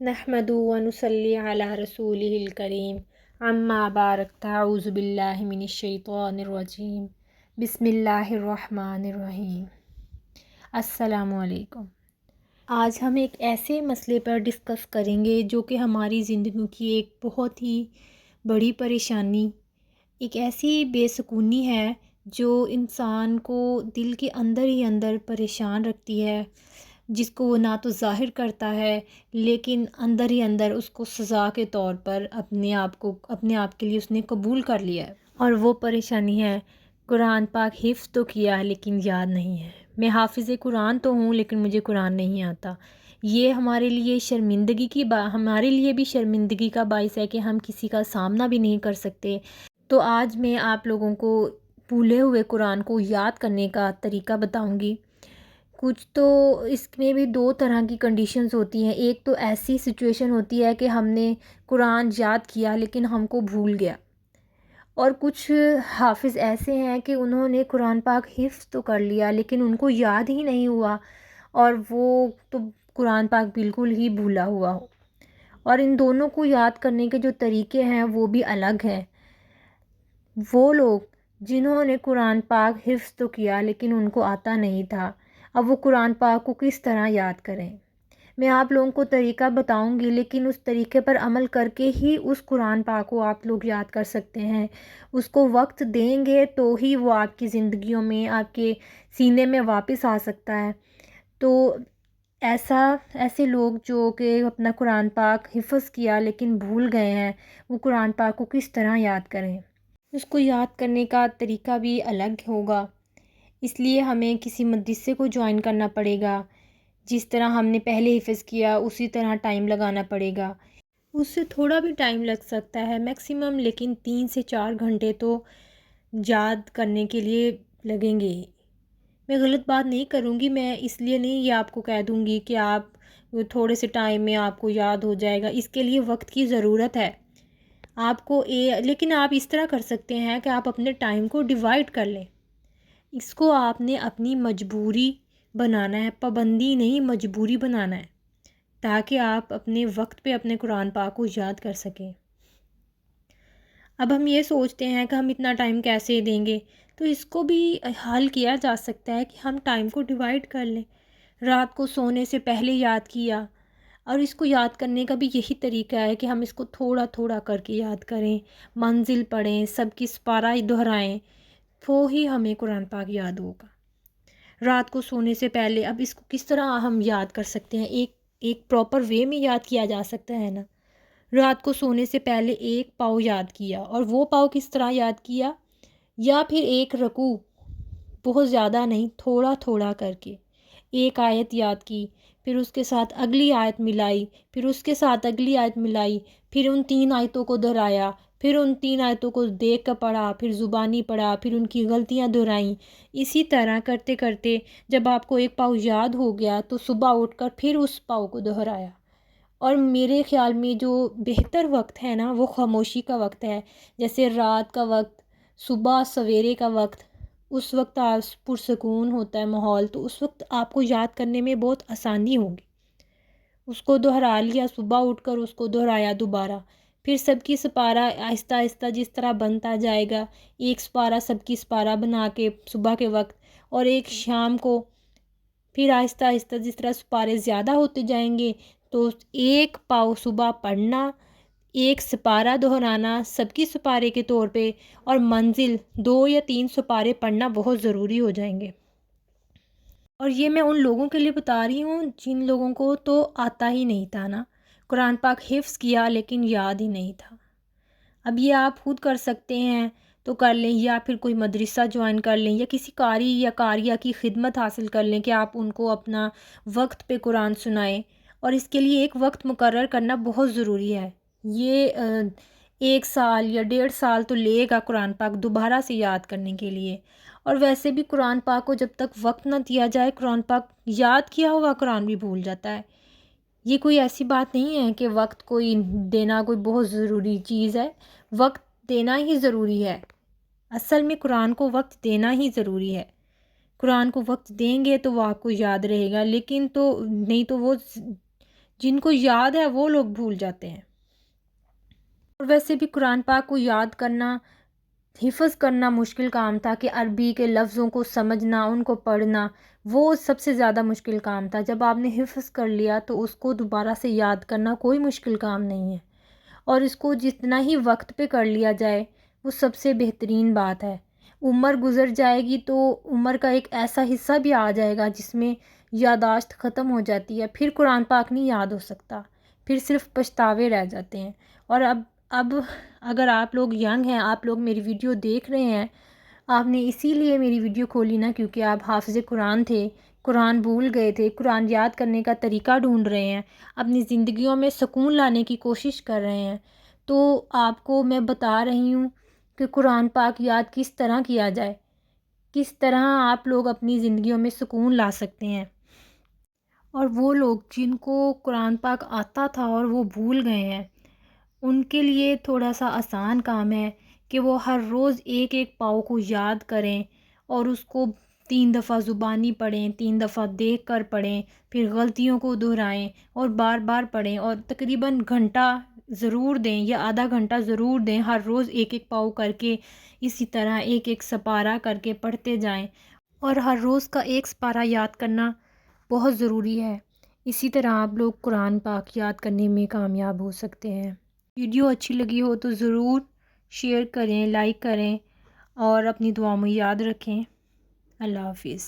نحمد و نصلی علی رسولہ الکریم اما بعد اعوذ باللہ من الشیطان الرجیم بسم اللہ الرحمن الرحیم۔ السلام علیکم۔ آج ہم ایک ایسے مسئلے پر ڈسکس کریں گے جو کہ ہماری زندگی کی ایک بہت ہی بڑی پریشانی، ایک ایسی بے سکونی ہے جو انسان کو دل کے اندر ہی اندر پریشان رکھتی ہے، جس کو وہ نہ تو ظاہر کرتا ہے لیکن اندر ہی اندر اس کو سزا کے طور پر اپنے آپ کے لیے اس نے قبول کر لیا ہے، اور وہ پریشانی ہے قرآن پاک حفظ تو کیا لیکن یاد نہیں ہے۔ میں حافظ قرآن تو ہوں لیکن مجھے قرآن نہیں آتا۔ یہ ہمارے لیے ہمارے لیے بھی شرمندگی کا باعث ہے کہ ہم کسی کا سامنا بھی نہیں کر سکتے۔ تو آج میں آپ لوگوں کو بھولے ہوئے قرآن کو یاد کرنے کا طریقہ بتاؤں گی۔ کچھ تو اس میں بھی دو طرح کی کنڈیشنز ہوتی ہیں۔ ایک تو ایسی سچویشن ہوتی ہے کہ ہم نے قرآن یاد کیا لیکن ہم کو بھول گیا، اور کچھ حافظ ایسے ہیں کہ انہوں نے قرآن پاک حفظ تو کر لیا لیکن ان کو یاد ہی نہیں ہوا، اور وہ تو قرآن پاک بالکل ہی بھولا ہوا ہو۔ اور ان دونوں کو یاد کرنے کے جو طریقے ہیں وہ بھی الگ ہیں۔ وہ لوگ جنہوں نے قرآن پاک حفظ تو کیا لیکن ان کو آتا نہیں تھا، اب وہ قرآن پاک کو کس طرح یاد کریں؟ میں آپ لوگوں کو طریقہ بتاؤں گی، لیکن اس طریقے پر عمل کر کے ہی اس قرآن پاک کو آپ لوگ یاد کر سکتے ہیں۔ اس کو وقت دیں گے تو ہی وہ آپ کی زندگیوں میں، آپ کے سینے میں واپس آ سکتا ہے۔ تو ایسے لوگ جو کہ اپنا قرآن پاک حفظ کیا لیکن بھول گئے ہیں، وہ قرآن پاک کو کس طرح یاد کریں؟ اس کو یاد کرنے کا طریقہ بھی الگ ہوگا، اس لیے ہمیں کسی مدرسے کو جوائن کرنا پڑے گا۔ جس طرح ہم نے پہلے حفظ کیا اسی طرح ٹائم لگانا پڑے گا۔ اس سے تھوڑا بھی ٹائم لگ سکتا ہے میکسیمم، لیکن 3 سے 4 گھنٹے تو یاد کرنے کے لیے لگیں گے ہی۔ میں غلط بات نہیں کروں گی، میں اس لیے نہیں یہ آپ کو کہہ دوں گی کہ آپ تھوڑے سے ٹائم میں آپ کو یاد ہو جائے گا، اس کے لیے وقت کی ضرورت ہے آپ کو۔ لیکن آپ اس طرح کر سکتے ہیں کہ آپ اپنے ٹائم کو ڈیوائڈ کر لیں۔ اس کو آپ نے اپنی مجبوری بنانا ہے، پابندی نہیں مجبوری بنانا ہے، تاکہ آپ اپنے وقت پہ اپنے قرآن پاک کو یاد کر سکیں۔ اب ہم یہ سوچتے ہیں کہ ہم اتنا ٹائم کیسے دیں گے، تو اس کو بھی حل کیا جا سکتا ہے کہ ہم ٹائم کو ڈیوائڈ کر لیں۔ رات کو سونے سے پہلے یاد کیا، اور اس کو یاد کرنے کا بھی یہی طریقہ ہے کہ ہم اس کو تھوڑا تھوڑا کر کے یاد کریں، منزل پڑھیں، سب کی سپارہ دہرائیں، تو ہی ہمیں قرآن پاک یاد ہوگا۔ رات کو سونے سے پہلے اب اس کو کس طرح ہم یاد کر سکتے ہیں؟ ایک پراپر وے میں یاد کیا جا سکتا ہے نا۔ رات کو سونے سے پہلے ایک پاؤ یاد کیا، اور وہ پاؤ کس طرح یاد کیا؟ یا پھر ایک رکوع، بہت زیادہ نہیں، تھوڑا تھوڑا کر کے ایک آیت یاد کی، پھر اس کے ساتھ اگلی آیت ملائی، پھر اس کے ساتھ اگلی آیت ملائی، پھر ان 3 آیتوں کو دہرایا، پھر ان 3 آیتوں کو دیکھ کر پڑھا، پھر زبانی پڑھا، پھر ان کی غلطیاں دہرائیں۔ اسی طرح کرتے کرتے جب آپ کو ایک پاؤ یاد ہو گیا تو صبح اٹھ کر پھر اس پاؤ کو دہرایا۔ اور میرے خیال میں جو بہتر وقت ہے نا وہ خاموشی کا وقت ہے، جیسے رات کا وقت، صبح سویرے کا وقت۔ اس وقت پرسکون ہوتا ہے ماحول، تو اس وقت آپ کو یاد کرنے میں بہت آسانی ہوگی۔ اس کو دہرا لیا، صبح اٹھ کر اس کو دہرایا دوبارہ، پھر سب کی سپارہ آہستہ آہستہ جس طرح بنتا جائے گا، ایک سپارہ سب کی سپارہ بنا کے صبح کے وقت، اور ایک شام کو، پھر آہستہ آہستہ جس طرح سپارے زیادہ ہوتے جائیں گے تو ایک پاؤ صبح پڑھنا، ایک سپارہ دہرانا سب کی سپارے کے طور پہ، اور منزل 2 یا 3 سپارے پڑھنا بہت ضروری ہو جائیں گے۔ اور یہ میں ان لوگوں کے لیے بتا رہی ہوں جن لوگوں کو تو آتا ہی نہیں تھا نا، قرآن پاک حفظ کیا لیکن یاد ہی نہیں تھا۔ اب یہ آپ خود کر سکتے ہیں تو کر لیں، یا پھر کوئی مدرسہ جوائن کر لیں، یا کسی قاری یا قاریہ کی خدمت حاصل کر لیں کہ آپ ان کو اپنا وقت پہ قرآن سنائیں۔ اور اس کے لیے ایک وقت مقرر کرنا بہت ضروری ہے۔ یہ 1 سال یا 1.5 سال تو لے گا قرآن پاک دوبارہ سے یاد کرنے کے لیے۔ اور ویسے بھی قرآن پاک کو جب تک وقت نہ دیا جائے، قرآن پاک یاد کیا ہوا قرآن بھی بھول جاتا ہے۔ یہ کوئی ایسی بات نہیں ہے کہ وقت کوئی دینا کوئی بہت ضروری چیز ہے، وقت دینا ہی ضروری ہے۔ اصل میں قرآن کو وقت دینا ہی ضروری ہے۔ قرآن کو وقت دیں گے تو وہ آپ کو یاد رہے گا، لیکن تو نہیں تو وہ جن کو یاد ہے وہ لوگ بھول جاتے ہیں۔ اور ویسے بھی قرآن پاک کو یاد کرنا، حفظ کرنا مشکل کام تھا، کہ عربی کے لفظوں کو سمجھنا، ان کو پڑھنا، وہ سب سے زیادہ مشکل کام تھا۔ جب آپ نے حفظ کر لیا تو اس کو دوبارہ سے یاد کرنا کوئی مشکل کام نہیں ہے، اور اس کو جتنا ہی وقت پہ کر لیا جائے وہ سب سے بہترین بات ہے۔ عمر گزر جائے گی تو عمر کا ایک ایسا حصہ بھی آ جائے گا جس میں یادداشت ختم ہو جاتی ہے، پھر قرآن پاک نہیں یاد ہو سکتا، پھر صرف پچھتاوے رہ جاتے ہیں۔ اور اب اگر آپ لوگ ینگ ہیں، آپ لوگ میری ویڈیو دیکھ رہے ہیں، آپ نے اسی لیے میری ویڈیو کھولی نا کیونکہ آپ حافظ قرآن تھے، قرآن بھول گئے تھے، قرآن یاد کرنے کا طریقہ ڈھونڈ رہے ہیں، اپنی زندگیوں میں سکون لانے کی کوشش کر رہے ہیں، تو آپ کو میں بتا رہی ہوں کہ قرآن پاک یاد کس طرح کیا جائے، کس طرح آپ لوگ اپنی زندگیوں میں سکون لا سکتے ہیں۔ اور وہ لوگ جن کو قرآن پاک آتا تھا اور وہ بھول گئے ہیں، ان کے لیے تھوڑا سا آسان کام ہے کہ وہ ہر روز ایک ایک پاؤ کو یاد کریں، اور اس کو 3 دفعہ زبانی پڑھیں، 3 دفعہ دیکھ کر پڑھیں، پھر غلطیوں کو دہرائیں اور بار بار پڑھیں، اور تقریباً گھنٹہ ضرور دیں یا آدھا گھنٹہ ضرور دیں، ہر روز ایک ایک پاؤ کر کے اسی طرح ایک ایک سپارہ کر کے پڑھتے جائیں، اور ہر روز کا ایک سپارہ یاد کرنا بہت ضروری ہے۔ اسی طرح آپ لوگ قرآن پاک یاد کرنے میں کامیاب ہو سکتے ہیں۔ ویڈیو اچھی لگی ہو تو ضرور شیئر کریں، لائک کریں، اور اپنی دعاؤں میں یاد رکھیں۔ اللہ حافظ۔